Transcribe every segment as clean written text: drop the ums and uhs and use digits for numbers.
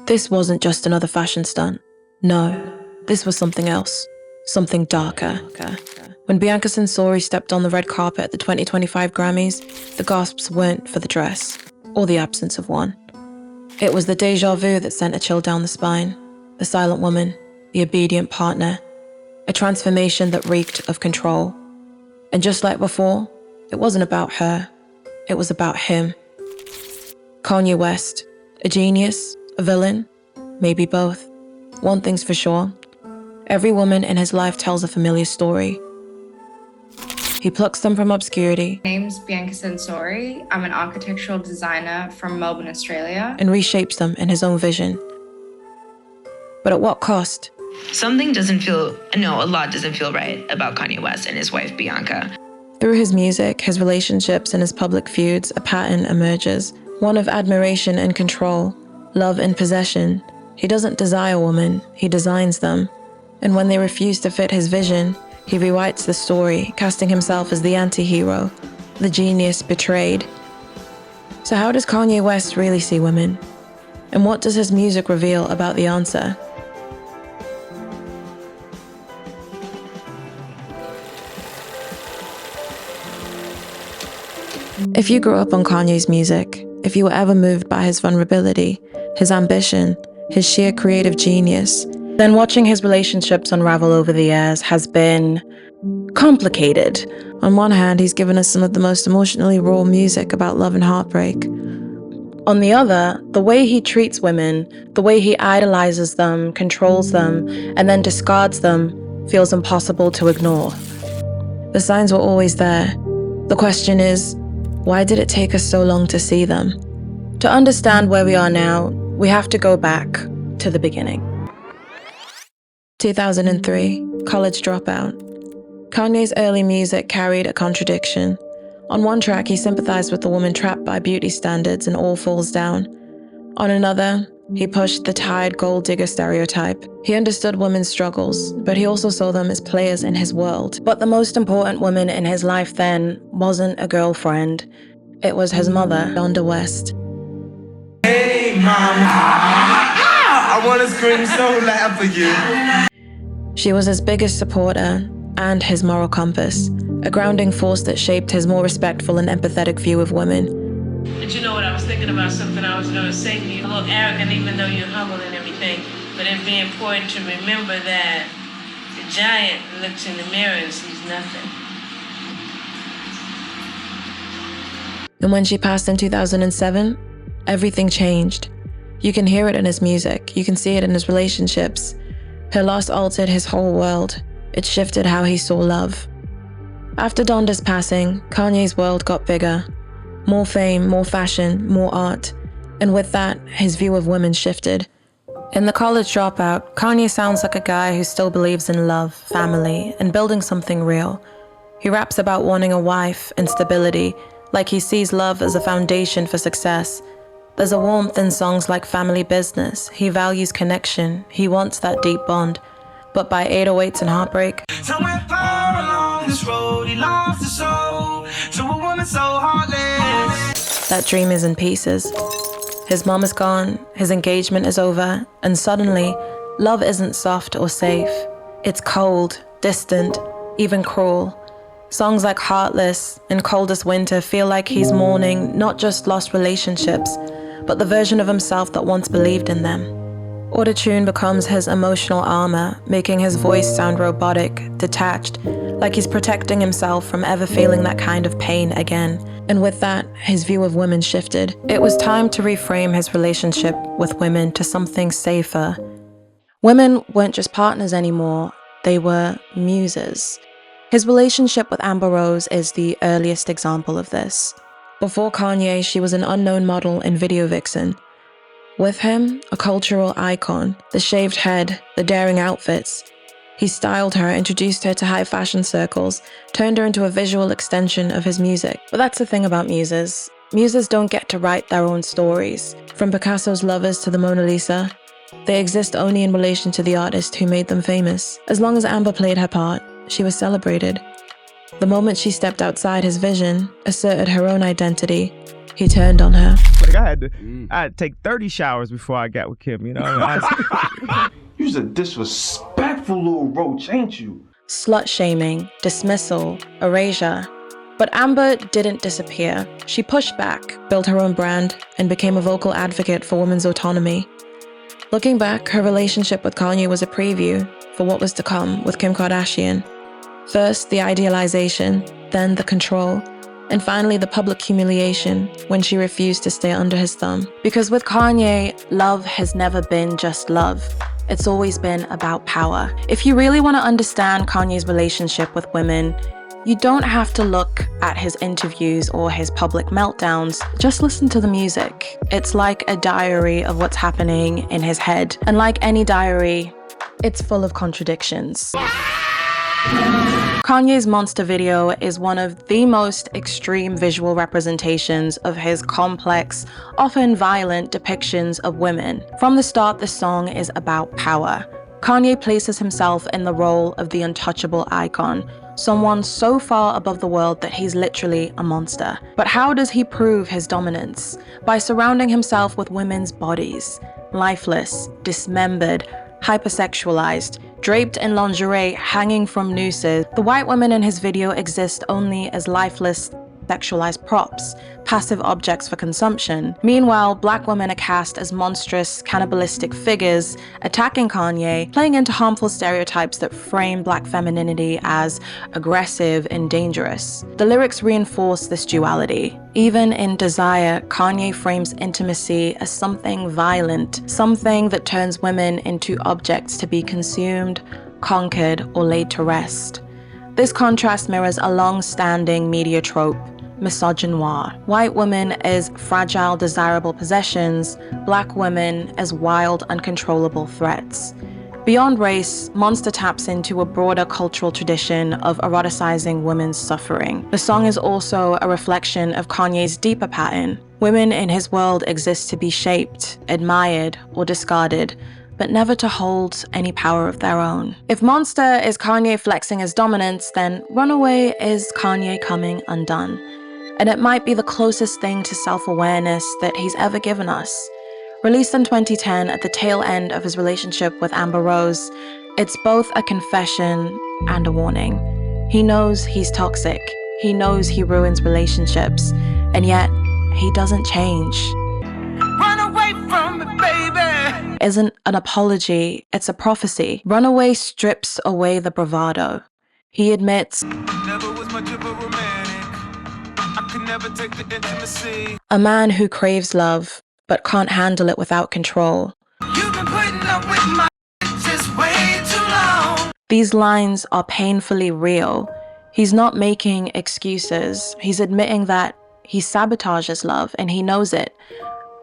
this wasn't just another fashion stunt. No, this was something else. Something darker. When Bianca stepped on the red carpet at the 2025 Grammys, the gasps weren't for the dress, or the absence of one. It was the déjà vu that sent a chill down the spine. The silent woman, the obedient partner, a transformation that reeked of control. And just like before, it wasn't about her, it was about him. Kanye West, a genius, a villain, maybe both. One thing's for sure, every woman in his life tells a familiar story. He plucks them from obscurity. My name's Bianca Era. I'm an architectural designer from Melbourne, Australia. And reshapes them in his own vision. But at what cost? A lot doesn't feel right about Kanye West and his wife, Bianca. Through his music, his relationships, and his public feuds, a pattern emerges. One of admiration and control, love and possession. He doesn't desire women, he designs them. And when they refuse to fit his vision, he rewrites the story, casting himself as the anti-hero, the genius betrayed. So how does Kanye West really see women? And what does his music reveal about the answer? If you grew up on Kanye's music, if you were ever moved by his vulnerability, his ambition, his sheer creative genius, then watching his relationships unravel over the years has been complicated. On one hand, he's given us some of the most emotionally raw music about love and heartbreak. On the other, the way he treats women, the way he idolizes them, controls them, and then discards them, feels impossible to ignore. The signs were always there. The question is, why did it take us so long to see them? To understand where we are now, we have to go back to the beginning. 2003, College Dropout. Kanye's early music carried a contradiction. On one track, he sympathized with the woman trapped by beauty standards and all falls down. On another, he pushed the tired gold digger stereotype. He understood women's struggles, but he also saw them as players in his world. But the most important woman in his life then wasn't a girlfriend. It was his mother, Donda West. Hey, mama, I want to scream so loud for you. She was his biggest supporter and his moral compass, a grounding force that shaped his more respectful and empathetic view of women. But you know what, I was thinking about something I was going to say to you. A little arrogant, even though you're humble and everything, but it'd be important to remember that the giant looks in the mirror and sees nothing. And when she passed in 2007, everything changed. You can hear it in his music, you can see it in his relationships. Her loss altered his whole world. It shifted how he saw love. After Donda's passing, Kanye's world got bigger. More fame, more fashion, more art. And with that, his view of women shifted. In The College Dropout, Kanye sounds like a guy who still believes in love, family, and building something real. He raps about wanting a wife and stability, like he sees love as a foundation for success. There's a warmth in songs like Family Business. He values connection. He wants that deep bond. But by 808s and heartbreak, Somewhere far along this road, he lost his soul to a woman so heartless. that dream is in pieces. His mom is gone, his engagement is over, and suddenly, love isn't soft or safe. It's cold, distant, even cruel. Songs like Heartless and Coldest Winter feel like he's mourning not just lost relationships, but the version of himself that once believed in them. Autotune becomes his emotional armor, making his voice sound robotic, detached, like he's protecting himself from ever feeling that kind of pain again. And with that, his view of women shifted. It was time to reframe his relationship with women to something safer. Women weren't just partners anymore, they were muses. His relationship with Amber Rose is the earliest example of this. Before Kanye, she was an unknown model and video vixen. With him, a cultural icon, the shaved head, the daring outfits. He styled her, introduced her to high fashion circles, turned her into a visual extension of his music. But that's the thing about muses. Muses don't get to write their own stories. From Picasso's lovers to the Mona Lisa, they exist only in relation to the artist who made them famous. As long as Amber played her part, she was celebrated. The moment she stepped outside his vision, asserted her own identity, he turned on her. I had to take 30 showers before I got with Kim, you know? You's a disrespectful little roach, ain't you? Slut-shaming, dismissal, erasure. But Amber didn't disappear. She pushed back, built her own brand, and became a vocal advocate for women's autonomy. Looking back, her relationship with Kanye was a preview for what was to come with Kim Kardashian. First, the idealization, then the control, and finally the public humiliation when she refused to stay under his thumb. Because with Kanye, love has never been just love. It's always been about power. If you really want to understand Kanye's relationship with women, you don't have to look at his interviews or his public meltdowns. Just listen to the music. It's like a diary of what's happening in his head. And like any diary, it's full of contradictions. Kanye's Monster video is one of the most extreme visual representations of his complex, often violent depictions of women. From the start, the song is about power. Kanye places himself in the role of the untouchable icon, someone so far above the world that he's literally a monster. But how does he prove his dominance? By surrounding himself with women's bodies, lifeless, dismembered, hypersexualized, draped in lingerie hanging from nooses. The white women in his video exist only as lifeless, sexualized props, passive objects for consumption. Meanwhile, black women are cast as monstrous, cannibalistic figures, attacking Kanye, playing into harmful stereotypes that frame black femininity as aggressive and dangerous. The lyrics reinforce this duality. Even in Desire, Kanye frames intimacy as something violent, something that turns women into objects to be consumed, conquered, or laid to rest. This contrast mirrors a long-standing media trope, misogynoir. White women as fragile, desirable possessions, black women as wild, uncontrollable threats. Beyond race, Monster taps into a broader cultural tradition of eroticizing women's suffering. The song is also a reflection of Kanye's deeper pattern. Women in his world exist to be shaped, admired, or discarded, but never to hold any power of their own. If Monster is Kanye flexing his dominance, then Runaway is Kanye coming undone. And it might be the closest thing to self-awareness that he's ever given us. Released in 2010 at the tail end of his relationship with Amber Rose, it's both a confession and a warning. He knows he's toxic. He knows he ruins relationships. And yet, he doesn't change. Run away from me, baby. Isn't an apology, it's a prophecy. Runaway strips away the bravado. He admits, Never was much of a romantic. I could never take the intimacy. a man who craves love, but can't handle it without control. You've been putting up with my just way too long. These lines are painfully real. He's not making excuses. He's admitting that he sabotages love and he knows it.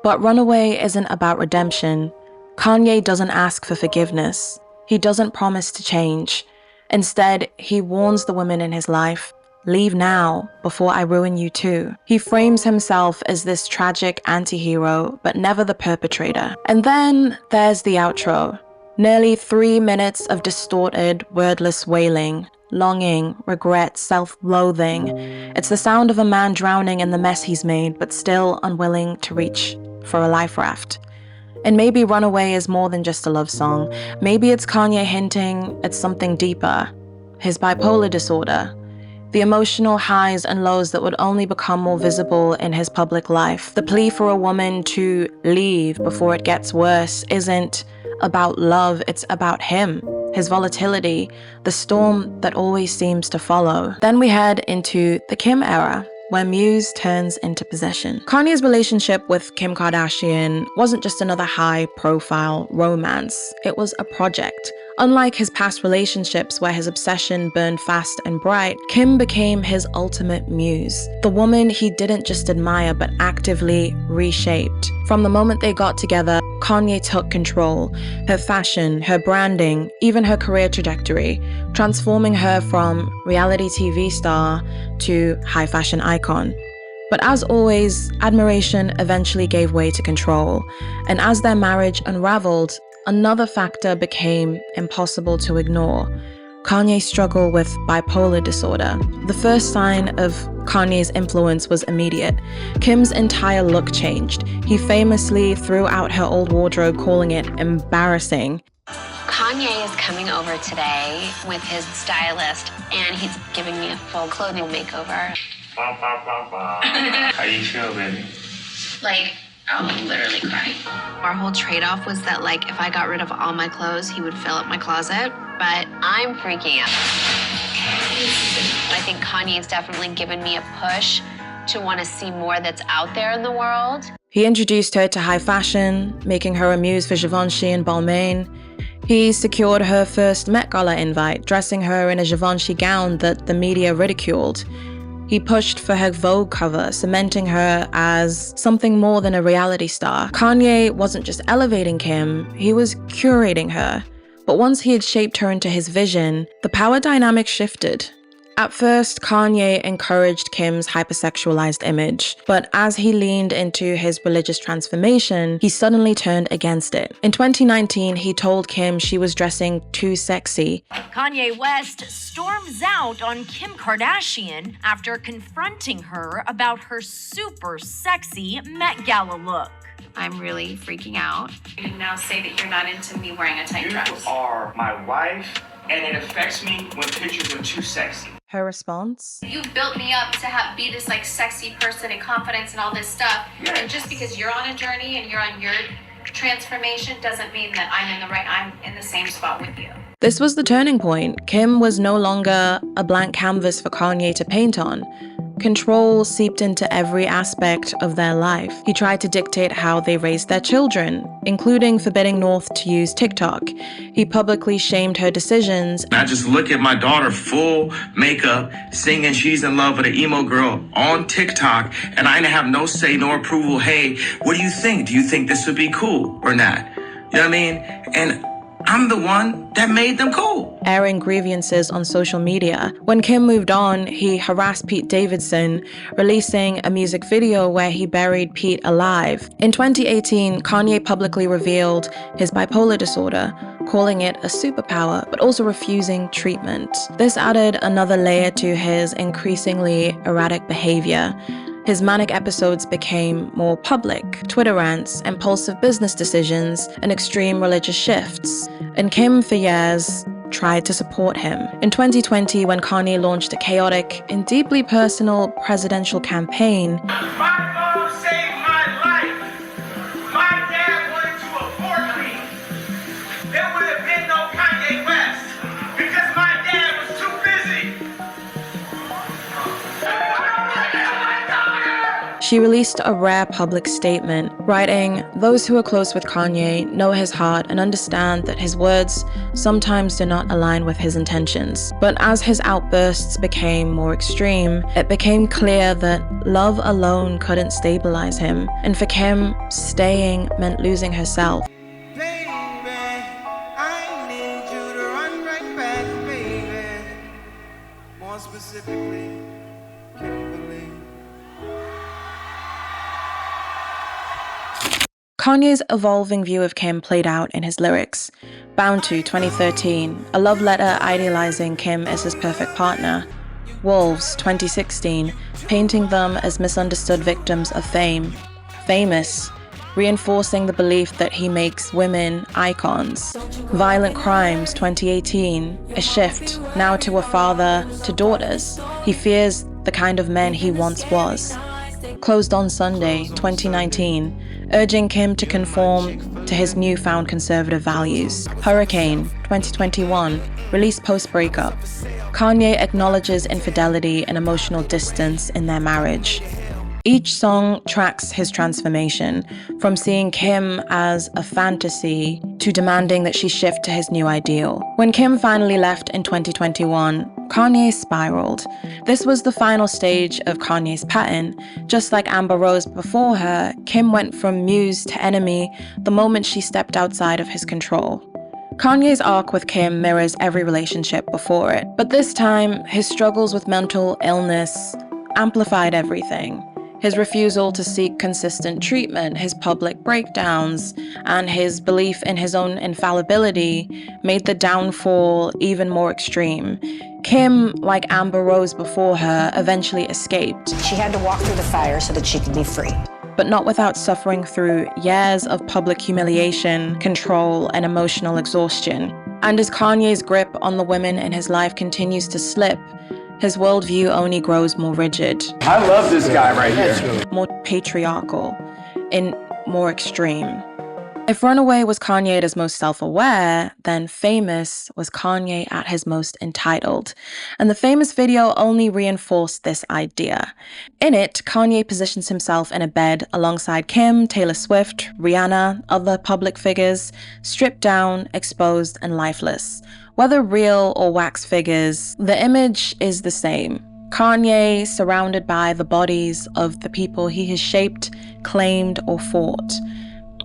But Runaway isn't about redemption. Kanye doesn't ask for forgiveness. He doesn't promise to change. Instead, he warns the women in his life, leave now before I ruin you too. He frames himself as this tragic anti-hero, but never the perpetrator. And then there's the outro. Nearly 3 minutes of distorted, wordless wailing, longing, regret, self-loathing. It's the sound of a man drowning in the mess he's made, but still unwilling to reach for a life raft. And maybe Runaway is more than just a love song. Maybe it's Kanye hinting at something deeper. His bipolar disorder. The emotional highs and lows that would only become more visible in his public life. The plea for a woman to leave before it gets worse isn't about love, it's about him, his volatility, the storm that always seems to follow. Then we head into the Kim era, where muse turns into possession. Kanye's relationship with Kim Kardashian wasn't just another high-profile romance, it was a project. Unlike his past relationships where his obsession burned fast and bright, Kim became his ultimate muse. The woman he didn't just admire but actively reshaped. From the moment they got together, Kanye took control. Her fashion, her branding, even her career trajectory, transforming her from reality TV star to high fashion icon. But as always, admiration eventually gave way to control. And as their marriage unraveled, another factor became impossible to ignore. Kanye struggled with bipolar disorder. The first sign of Kanye's influence was immediate. Kim's entire look changed. He famously threw out her old wardrobe, calling it embarrassing. Kanye is coming over today with his stylist, and he's giving me a full clothing makeover. How you feel, baby? Like, I'll literally cry. Our whole trade-off was that, like, if I got rid of all my clothes, he would fill up my closet, but I'm freaking out. I think Kanye's definitely given me a push to want to see more that's out there in the world. He introduced her to high fashion, making her a muse for Givenchy and Balmain. He secured her first Met Gala invite, dressing her in a Givenchy gown that the media ridiculed. He pushed for her Vogue cover, cementing her as something more than a reality star. Kanye wasn't just elevating Kim, he was curating her. But once he had shaped her into his vision, the power dynamic shifted. At first, Kanye encouraged Kim's hypersexualized image, but as he leaned into his religious transformation, he suddenly turned against it. In 2019, he told Kim she was dressing too sexy. Kanye West storms out on Kim Kardashian after confronting her about her super sexy Met Gala look. I'm really freaking out. You now say that you're not into me wearing a tight dress. You are my wife, and it affects me when pictures are too sexy. Her response? You built me up to be this like sexy person and confidence and all this stuff. Yes. And just because you're on a journey and you're on your transformation doesn't mean that I'm in the same spot with you. This was the turning point. Kim was no longer a blank canvas for Kanye to paint on. Control seeped into every aspect of their life. He tried to dictate how they raised their children, including forbidding North to use TikTok. He publicly shamed her decisions. I just look at my daughter full makeup, singing She's in Love with an emo girl on TikTok, and I didn't have no say nor approval. Hey, what do you think? Do you think this would be cool or not? You know what I mean? And I'm the one that made them cool. Airing grievances on social media. When Kim moved on, he harassed Pete Davidson, releasing a music video where he buried Pete alive. In 2018, Kanye publicly revealed his bipolar disorder, calling it a superpower, but also refusing treatment. This added another layer to his increasingly erratic behavior. His manic episodes became more public, Twitter rants, impulsive business decisions, and extreme religious shifts. And Kim, for years, tried to support him. In 2020, when Kanye launched a chaotic and deeply personal presidential campaign, My mom saved my life. My dad wanted to abort me. There would have been no Kanye West because my dad was too busy. she released a rare public statement, writing, "Those who are close with Kanye know his heart and understand that his words sometimes do not align with his intentions. But as his outbursts became more extreme, it became clear that love alone couldn't stabilize him. And for Kim, staying meant losing herself." Baby, I need you to run right back, baby. More specifically, Kimberly. Kanye's evolving view of Kim played out in his lyrics. Bound to 2013, a love letter idolizing Kim as his perfect partner. Wolves 2016, painting them as misunderstood victims of fame. Famous, reinforcing the belief that he makes women icons. Violent Crimes 2018, a shift now to a father to daughters. He fears the kind of man he once was. Closed on Sunday 2019, urging Kim to conform to his newfound conservative values. Hurricane 2021, released post-breakup. Kanye acknowledges infidelity and emotional distance in their marriage. Each song tracks his transformation, from seeing Kim as a fantasy to demanding that she shift to his new ideal. When Kim finally left in 2021, Kanye spiraled. This was the final stage of Kanye's pattern. Just like Amber Rose before her, Kim went from muse to enemy the moment she stepped outside of his control. Kanye's arc with Kim mirrors every relationship before it, but this time, his struggles with mental illness amplified everything. His refusal to seek consistent treatment, his public breakdowns, and his belief in his own infallibility made the downfall even more extreme. Kim, like Amber Rose before her, eventually escaped. She had to walk through the fire so that she could be free. But not without suffering through years of public humiliation, control, and emotional exhaustion. And as Kanye's grip on the women in his life continues to slip, his worldview only grows more rigid. I love this guy right here. More patriarchal, and more extreme. If Runaway was Kanye at his most self-aware, then Famous was Kanye at his most entitled. And the Famous video only reinforced this idea. In it, Kanye positions himself in a bed alongside Kim, Taylor Swift, Rihanna, other public figures, stripped down, exposed, and lifeless. Whether real or wax figures, the image is the same. Kanye surrounded by the bodies of the people he has shaped, claimed, or fought.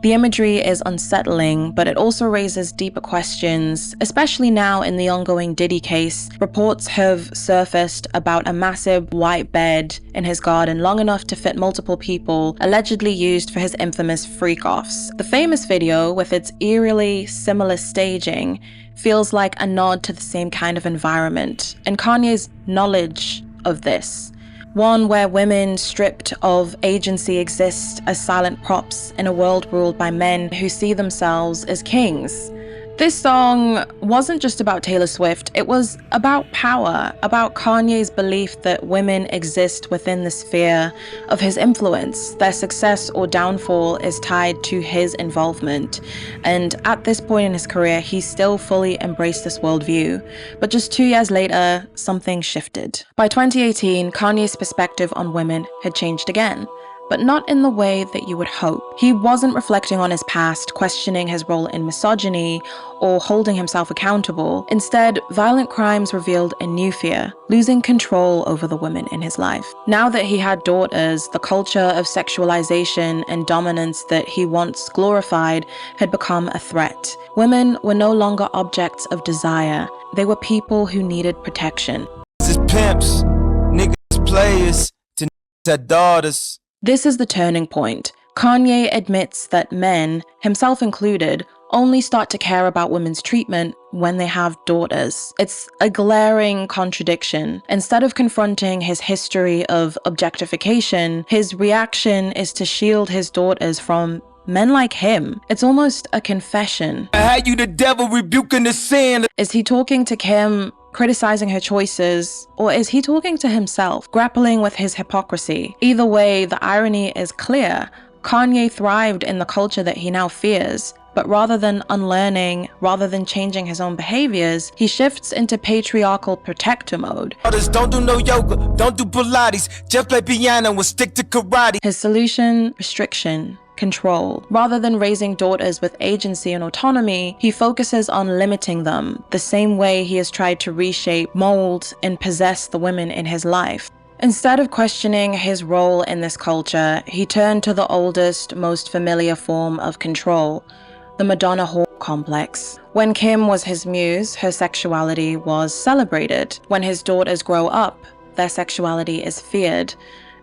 The imagery is unsettling, but it also raises deeper questions, especially now in the ongoing Diddy case. Reports have surfaced about a massive white bed in his garden long enough to fit multiple people, allegedly used for his infamous freak-offs. The Famous video, with its eerily similar staging, feels like a nod to the same kind of environment, and Kanye's knowledge of this. One where women stripped of agency exist as silent props in a world ruled by men who see themselves as kings. This song wasn't just about Taylor Swift, it was about power, about Kanye's belief that women exist within the sphere of his influence. Their success or downfall is tied to his involvement. And at this point in his career, he still fully embraced this worldview. But just 2 years later, something shifted. By 2018, Kanye's perspective on women had changed again. But not in the way that you would hope. He wasn't reflecting on his past, questioning his role in misogyny, or holding himself accountable. Instead, violent crimes revealed a new fear, losing control over the women in his life. Now that he had daughters, the culture of sexualization and dominance that he once glorified had become a threat. Women were no longer objects of desire. They were people who needed protection. This is pimps, niggas players, to niggas daughters. This is the turning point. Kanye admits that men, himself included, only start to care about women's treatment when they have daughters. It's a glaring contradiction. Instead of confronting his history of objectification, his reaction is to shield his daughters from men like him. It's almost a confession. I had you the devil rebuking the sin. Is he talking to Kim, criticizing her choices, or is he talking to himself, grappling with his hypocrisy? Either way, the irony is clear. Kanye thrived in the culture that he now fears, but rather than unlearning, rather than changing his own behaviors, he shifts into patriarchal protector mode. Don't do no yoga, don't do Pilates, just play piano and stick to karate. His solution: restriction, control. Rather than raising daughters with agency and autonomy, he focuses on limiting them, the same way he has tried to reshape, mold, and possess the women in his life. Instead of questioning his role in this culture, he turned to the oldest, most familiar form of control: the Madonna whore complex. When Kim was his muse, her sexuality was celebrated. When his daughters grow up, their sexuality is feared.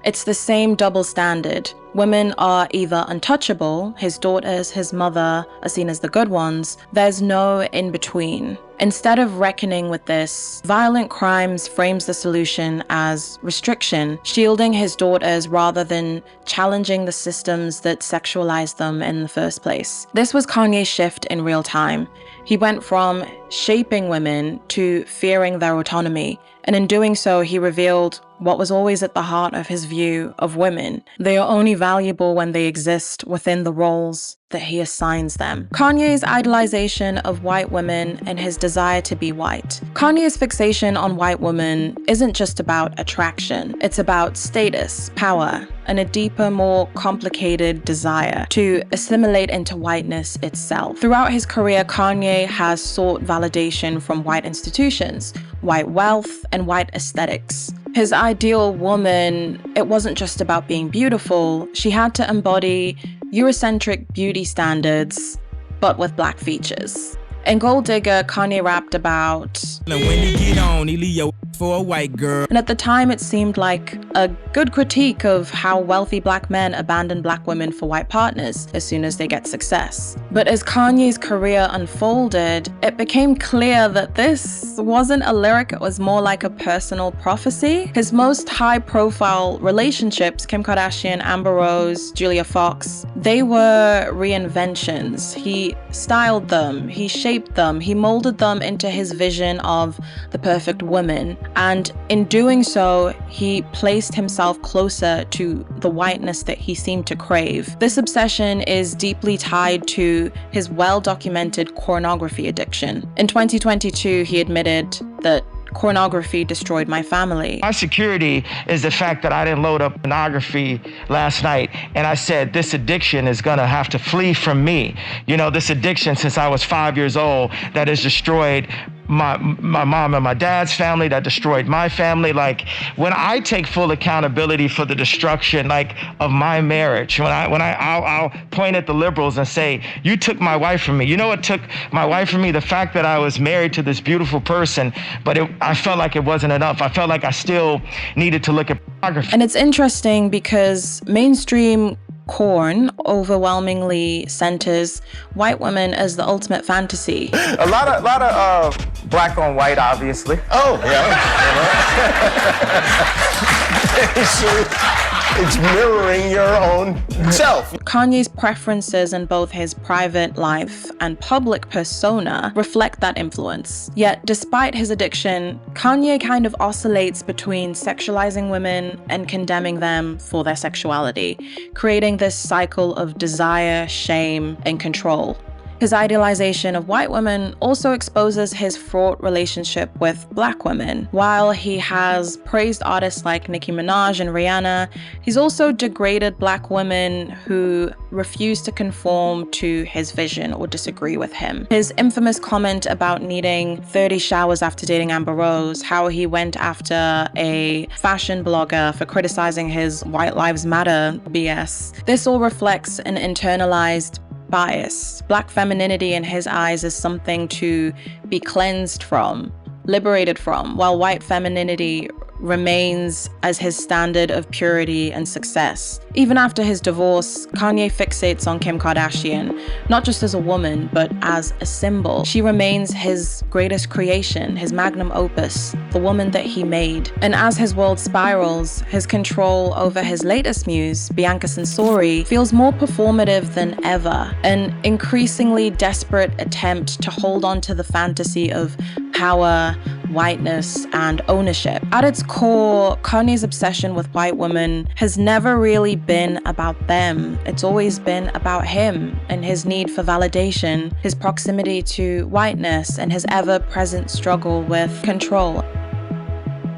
It's the same double standard. Women are either untouchable, his daughters, his mother are seen as the good ones. There's no in-between. Instead of reckoning with this, Violent Crimes frames the solution as restriction, shielding his daughters rather than challenging the systems that sexualized them in the first place. This was Kanye's shift in real time. He went from shaping women to fearing their autonomy, and in doing so, he revealed what was always at the heart of his view of women. They are only valuable when they exist within the roles that he assigns them. Kanye's idolization of white women and his desire to be white. Kanye's fixation on white women isn't just about attraction. It's about status, power, and a deeper, more complicated desire to assimilate into whiteness itself. Throughout his career, Kanye has sought validation from white institutions, white wealth, and white aesthetics. His ideal woman, it wasn't just about being beautiful. She had to embody Eurocentric beauty standards, but with black features. In Gold Digger, Kanye rapped about, when he get on, he leave your for a white girl. And at the time, it seemed like a good critique of how wealthy black men abandon black women for white partners as soon as they get success. But as Kanye's career unfolded, it became clear that this wasn't a lyric, it was more like a personal prophecy. His most high-profile relationships, Kim Kardashian, Amber Rose, Julia Fox, they were reinventions. He styled them, he shaped them, he molded them into his vision of the perfect woman. And in doing so, he placed himself closer to the whiteness that he seemed to crave. This obsession is deeply tied to his well-documented pornography addiction. In 2022, he admitted that pornography destroyed my family. My security is the fact that I didn't load up pornography last night, and I said this addiction is gonna have to flee from me. You know, this addiction since I was 5 years old that has destroyed my mom and my dad's family, that destroyed my family. Like, when I take full accountability for the destruction, like, of my marriage, I'll point at the liberals and say, you took my wife from me. You know what took my wife from me? The fact that I was married to this beautiful person, but I felt like it wasn't enough. I felt like I still needed to look at pornography. And it's interesting because mainstream porn overwhelmingly centers white women as the ultimate fantasy. A lot of black on white, obviously. Oh, yeah. It's mirroring your own self. Kanye's preferences in both his private life and public persona reflect that influence. Yet, despite his addiction, Kanye kind of oscillates between sexualizing women and condemning them for their sexuality, creating this cycle of desire, shame, and control. His idealization of white women also exposes his fraught relationship with black women. While he has praised artists like Nicki Minaj and Rihanna, he's also degraded black women who refuse to conform to his vision or disagree with him. His infamous comment about needing 30 showers after dating Amber Rose, how he went after a fashion blogger for criticizing his White Lives Matter BS. This all reflects an internalized bias. Black femininity in his eyes is something to be cleansed from, liberated from, while white femininity remains as his standard of purity and success. Even after his divorce, Kanye fixates on Kim Kardashian, not just as a woman, but as a symbol. She remains his greatest creation, his magnum opus, the woman that he made. And as his world spirals, his control over his latest muse, Bianca feels more performative than ever, an increasingly desperate attempt to hold on to the fantasy of power, whiteness, and ownership. At its core, Kanye's obsession with white women has never really been about them. It's always been about him and his need for validation, his proximity to whiteness, and his ever-present struggle with control.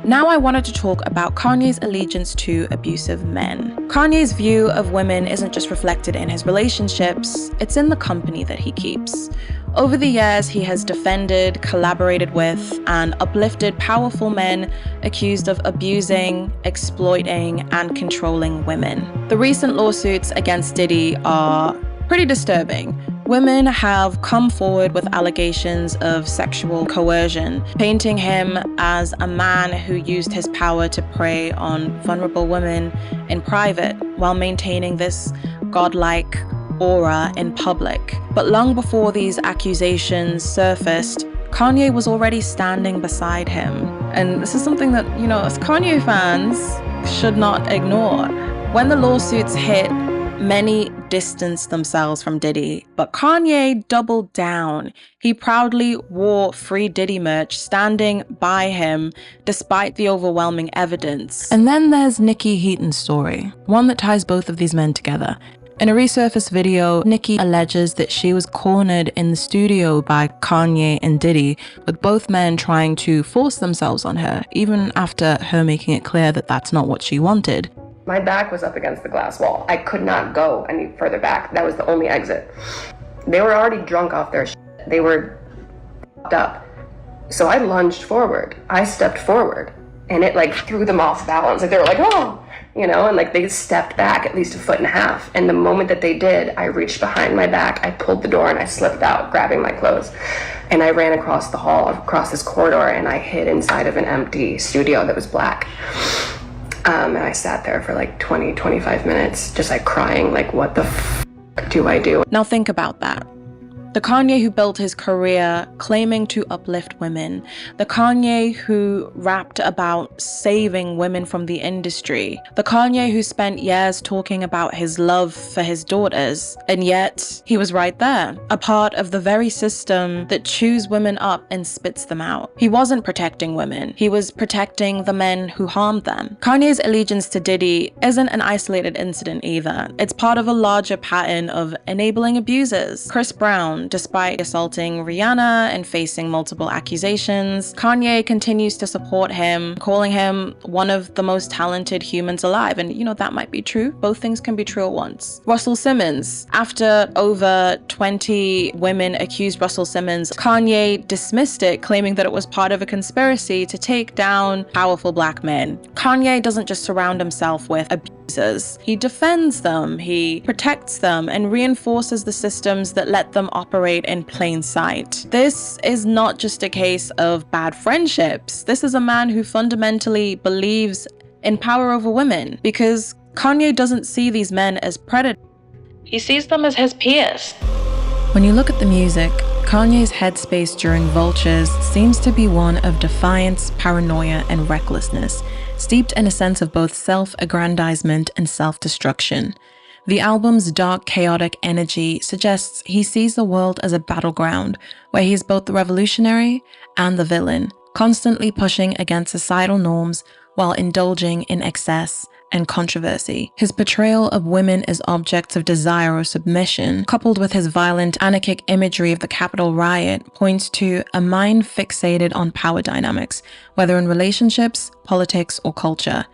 Now I wanted to talk about Kanye's allegiance to abusive men. Kanye's view of women isn't just reflected in his relationships, it's in the company that he keeps. Over the years, he has defended, collaborated with, and uplifted powerful men accused of abusing, exploiting, and controlling women. The recent lawsuits against Diddy are pretty disturbing. Women have come forward with allegations of sexual coercion, painting him as a man who used his power to prey on vulnerable women in private while maintaining this godlike aura in public. But long before these accusations surfaced, Kanye was already standing beside him. And this is something that, as Kanye fans should not ignore. When the lawsuits hit, many distanced themselves from Diddy, but Kanye doubled down. He proudly wore free Diddy merch, standing by him despite the overwhelming evidence. And then there's Nikki Heaton's story, one that ties both of these men together. In a resurfaced video, Nikki alleges that she was cornered in the studio by Kanye and Diddy, with both men trying to force themselves on her, even after her making it clear that that's not what she wanted. My back was up against the glass wall. I could not go any further back. That was the only exit. They were already drunk off their shit. They were f***ed up. So I lunged forward. I stepped forward, and it threw them off balance. They were like, oh, you know, and like they stepped back at least 1.5 feet. And the moment that they did, I reached behind my back, I pulled the door and I slipped out, grabbing my clothes. And I ran across the hall, across this corridor, and I hid inside of an empty studio that was black. And I sat there for like 20, 25 minutes, just like crying, like, what the f do I do? Now think about that. The Kanye who built his career claiming to uplift women. The Kanye who rapped about saving women from the industry. The Kanye who spent years talking about his love for his daughters. And yet, he was right there, a part of the very system that chews women up and spits them out. He wasn't protecting women. He was protecting the men who harmed them. Kanye's allegiance to Diddy isn't an isolated incident either. It's part of a larger pattern of enabling abusers. Chris Brown, despite assaulting Rihanna and facing multiple accusations, Kanye continues to support him, calling him one of the most talented humans alive. And you know, that might be true. Both things can be true at once. Russell Simmons. After over 20 women accused Russell Simmons, Kanye dismissed it, claiming that it was part of a conspiracy to take down powerful black men. Kanye doesn't just surround himself with abusers. He defends them, he protects them, and reinforces the systems that let them operate in plain sight. This is not just a case of bad friendships. This is a man who fundamentally believes in power over women, because Kanye doesn't see these men as predators. He sees them as his peers. When you look at the music, Kanye's headspace during Vultures seems to be one of defiance, paranoia, and recklessness, steeped in a sense of both self-aggrandizement and self-destruction. The album's dark, chaotic energy suggests he sees the world as a battleground where he is both the revolutionary and the villain, constantly pushing against societal norms while indulging in excess and controversy. His portrayal of women as objects of desire or submission, coupled with his violent, anarchic imagery of the Capitol riot, points to a mind fixated on power dynamics, whether in relationships, politics, or culture.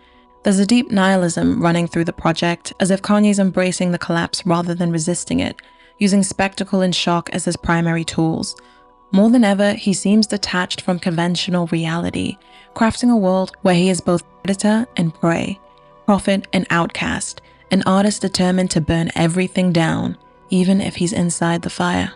There's a deep nihilism running through the project, as if Kanye's embracing the collapse rather than resisting it, using spectacle and shock as his primary tools. More than ever, he seems detached from conventional reality, crafting a world where he is both predator and prey, prophet and outcast, an artist determined to burn everything down, even if he's inside the fire.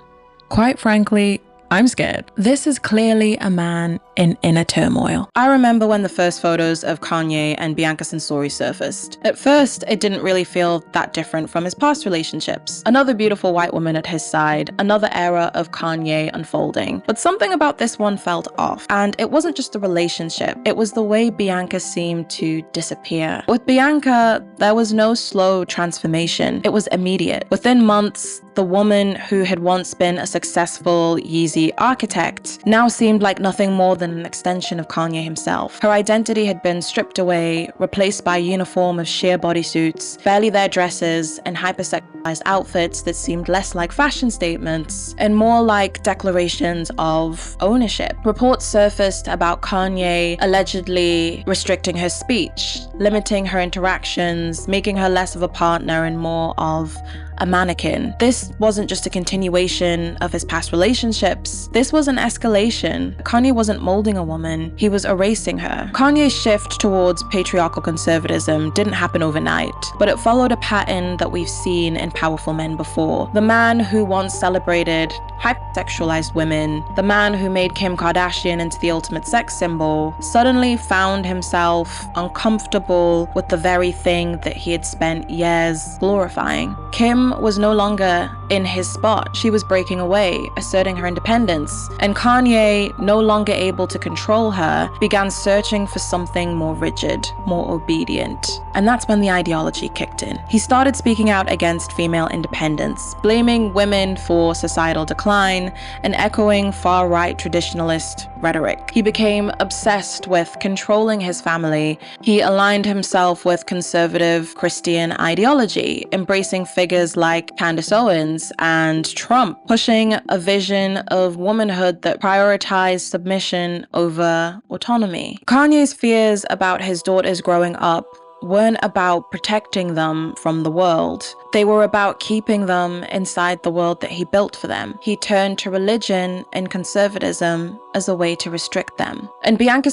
Quite frankly, I'm scared. This is clearly a man in inner turmoil. I remember when the first photos of Kanye and Bianca surfaced. At first, it didn't really feel that different from his past relationships. Another beautiful white woman at his side, another era of Kanye unfolding. But something about this one felt off. And it wasn't just the relationship, it was the way Bianca seemed to disappear. With Bianca, there was no slow transformation. It was immediate. Within months, the woman who had once been a successful Yeezy architect now seemed like nothing more than an extension of Kanye himself. Her identity had been stripped away, replaced by a uniform of sheer bodysuits, barely there dresses, and hypersexualized outfits that seemed less like fashion statements and more like declarations of ownership. Reports surfaced about Kanye allegedly restricting her speech, limiting her interactions, making her less of a partner and more of a mannequin. This wasn't just a continuation of his past relationships. This was an escalation. Kanye wasn't molding a woman, he was erasing her. Kanye's shift towards patriarchal conservatism didn't happen overnight, but it followed a pattern that we've seen in powerful men before. The man who once celebrated hypersexualized women, the man who made Kim Kardashian into the ultimate sex symbol, suddenly found himself uncomfortable with the very thing that he had spent years glorifying. Kim was no longer in his spot. She was breaking away, asserting her independence, and Kanye, no longer able to control her, began searching for something more rigid, more obedient. And that's when the ideology kicked in. He started speaking out against female independence, blaming women for societal decline and echoing far-right traditionalist rhetoric. He became obsessed with controlling his family. He aligned himself with conservative Christian ideology, embracing figures like Candace Owens and Trump, pushing a vision of womanhood that prioritized submission over autonomy. Kanye's fears about his daughters growing up weren't about protecting them from the world. They were about keeping them inside the world that he built for them. He turned to religion and conservatism as a way to restrict them. And Bianca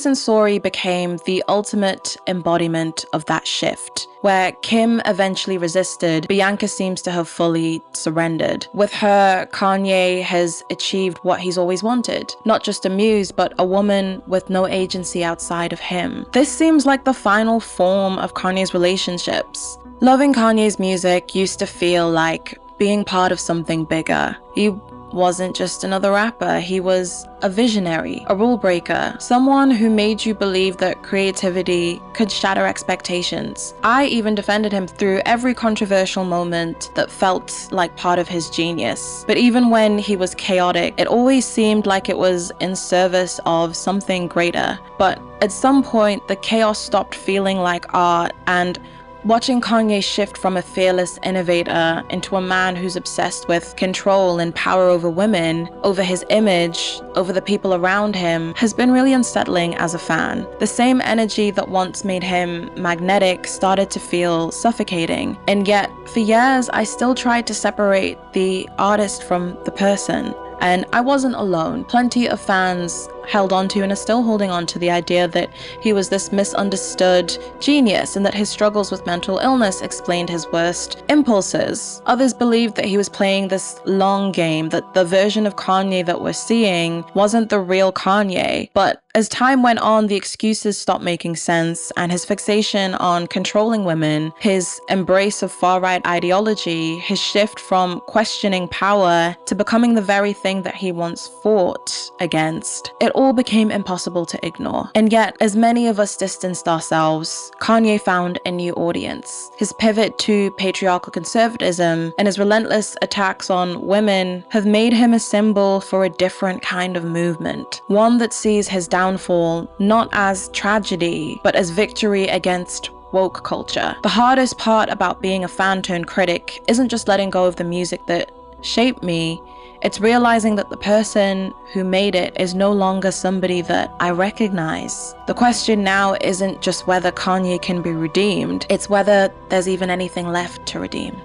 became the ultimate embodiment of that shift. Where Kim eventually resisted, Bianca seems to have fully surrendered. With her, Kanye has achieved what he's always wanted. Not just a muse, but a woman with no agency outside of him. This seems like the final form of Kanye's relationships. Loving Kanye's music used to feel like being part of something bigger. He wasn't just another rapper, he was a visionary, a rule breaker, someone who made you believe that creativity could shatter expectations. I even defended him through every controversial moment that felt like part of his genius. But even when he was chaotic, it always seemed like it was in service of something greater. But at some point, the chaos stopped feeling like art, and watching Kanye shift from a fearless innovator into a man who's obsessed with control and power over women, over his image, over the people around him, has been really unsettling as a fan. The same energy that once made him magnetic started to feel suffocating. And yet, for years, I still tried to separate the artist from the person. And I wasn't alone. Plenty of fans held onto and are still holding on to the idea that he was this misunderstood genius and that his struggles with mental illness explained his worst impulses. Others believed that he was playing this long game, that the version of Kanye that we're seeing wasn't the real Kanye. But as time went on, the excuses stopped making sense, and his fixation on controlling women, his embrace of far-right ideology, his shift from questioning power to becoming the very thing that he once fought against, it all became impossible to ignore. And yet, as many of us distanced ourselves, Kanye found a new audience. His pivot to patriarchal conservatism and his relentless attacks on women have made him a symbol for a different kind of movement, one that sees his downfall not as tragedy, but as victory against woke culture. The hardest part about being a fan turned critic isn't just letting go of the music that shaped me, it's realizing that the person who made it is no longer somebody that I recognize. The question now isn't just whether Kanye can be redeemed, it's whether there's even anything left to redeem.